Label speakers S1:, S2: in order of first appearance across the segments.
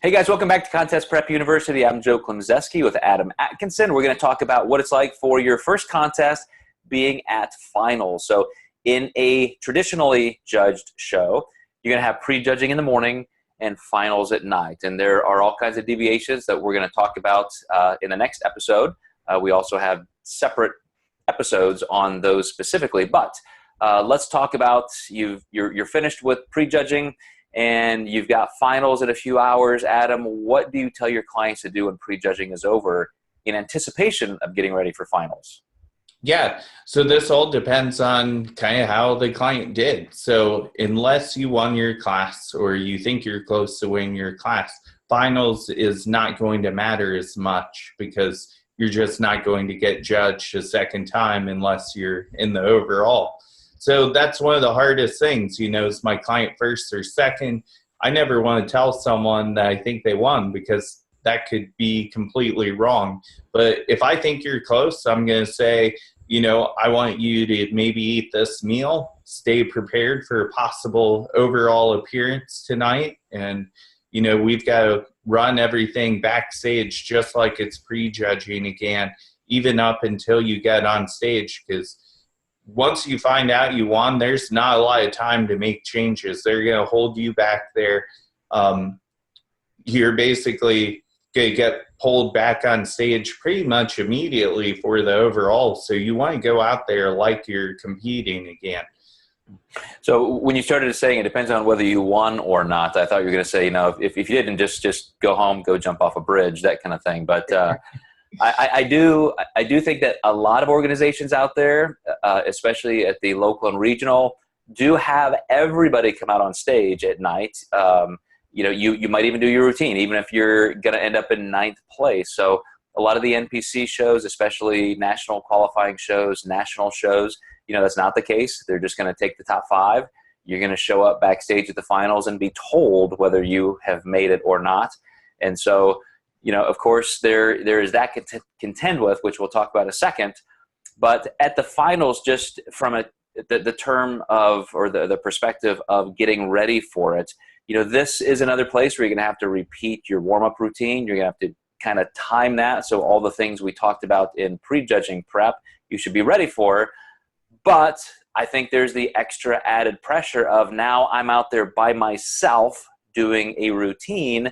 S1: Hey guys, welcome back to Contest Prep University. I'm Joe Klemczewski with Adam Atkinson. We're going to talk about what it's like for your first contest being at finals. So in a traditionally judged show, you're going to have pre-judging in the morning and finals at night. And there are all kinds of deviations that we're going to talk about in the next episode. We also have separate episodes on those specifically. But let's talk about you're finished with pre-judging and you've got finals in a few hours. Adam, what do you tell your clients to do when pre-judging is over in anticipation of getting ready for finals?
S2: Yeah, so this all depends on kind of how the client did. So unless you won your class or you think you're close to winning your class, finals is not going to matter as much because you're just not going to get judged a second time unless you're in the overall. So that's one of the hardest things, is my client first or second. I never want to tell someone that I think they won because that could be completely wrong. But if I think you're close, I'm going to say, I want you to maybe eat this meal, stay prepared for a possible overall appearance tonight. And, we've got to run everything backstage just like it's pre-judging again, even up until you get on stage, because once you find out you won, there's not a lot of time to make changes. They're going to hold you back there. You're basically going to get pulled back on stage pretty much immediately for the overall. So you want to go out there like you're competing again.
S1: So when you started saying it depends on whether you won or not, I thought you were going to say, if you didn't, just go home, go jump off a bridge, that kind of thing. But I do think that a lot of organizations out there, especially at the local and regional, do have everybody come out on stage at night. You might even do your routine, even if you're going to end up in 9th place. So a lot of the NPC shows, especially national qualifying shows, national shows, that's not the case. They're just going to take the top 5. You're going to show up backstage at the finals and be told whether you have made it or not. And so, of course, there is that to contend with, which we'll talk about in a second. But at the finals, just from the term of, or the perspective of getting ready for it, this is another place where you're going to have to repeat your warm-up routine. You're going to have to kind of time that. So all the things we talked about in pre-judging prep, you should be ready for. But I think there's the extra added pressure of now I'm out there by myself doing a routine.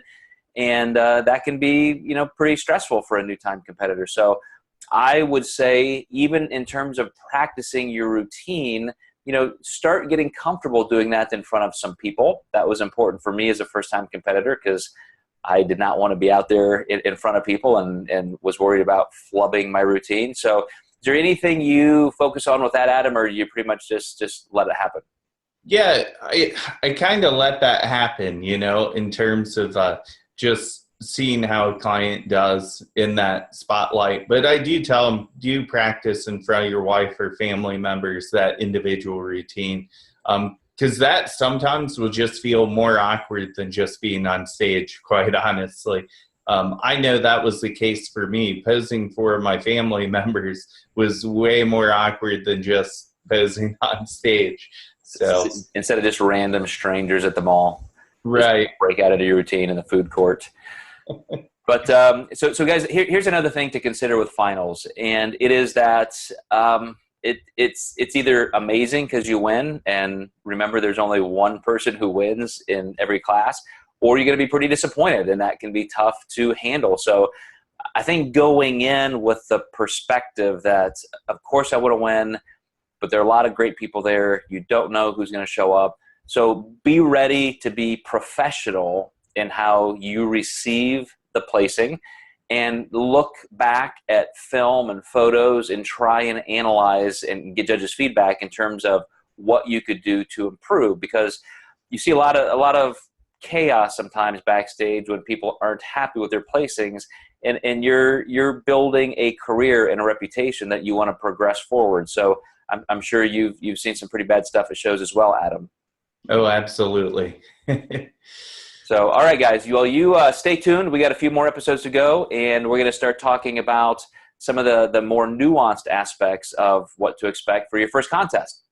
S1: And that can be, pretty stressful for a new time competitor. So I would say even in terms of practicing your routine, start getting comfortable doing that in front of some people. That was important for me as a first-time competitor because I did not want to be out there in front of people and was worried about flubbing my routine. So is there anything you focus on with that, Adam, or you pretty much just let it happen?
S2: Yeah, I kind of let that happen, in terms of just seeing how a client does in that spotlight. But I do tell them, do practice in front of your wife or family members that individual routine, because that sometimes will just feel more awkward than just being on stage, quite honestly. I know that was the case for me. Posing for my family members was way more awkward than just posing on stage. So
S1: instead of just random strangers at the mall.
S2: Right.
S1: Break out of your routine in the food court. But so guys, here's another thing to consider with finals, and it is that it's either amazing because you win, and remember there's only one person who wins in every class, or you're going to be pretty disappointed, and that can be tough to handle. So I think going in with the perspective that, of course I want to win, but there are a lot of great people there. You don't know who's going to show up. So be ready to be professional in how you receive the placing and look back at film and photos and try and analyze and get judges' feedback in terms of what you could do to improve, because you see a lot of chaos sometimes backstage when people aren't happy with their placings, and you're building a career and a reputation that you want to progress forward. So I'm sure you've seen some pretty bad stuff at shows as well, Adam.
S2: Oh, absolutely.
S1: So, all right, guys, you stay tuned. We got a few more episodes to go, and we're going to start talking about some of the more nuanced aspects of what to expect for your first contest.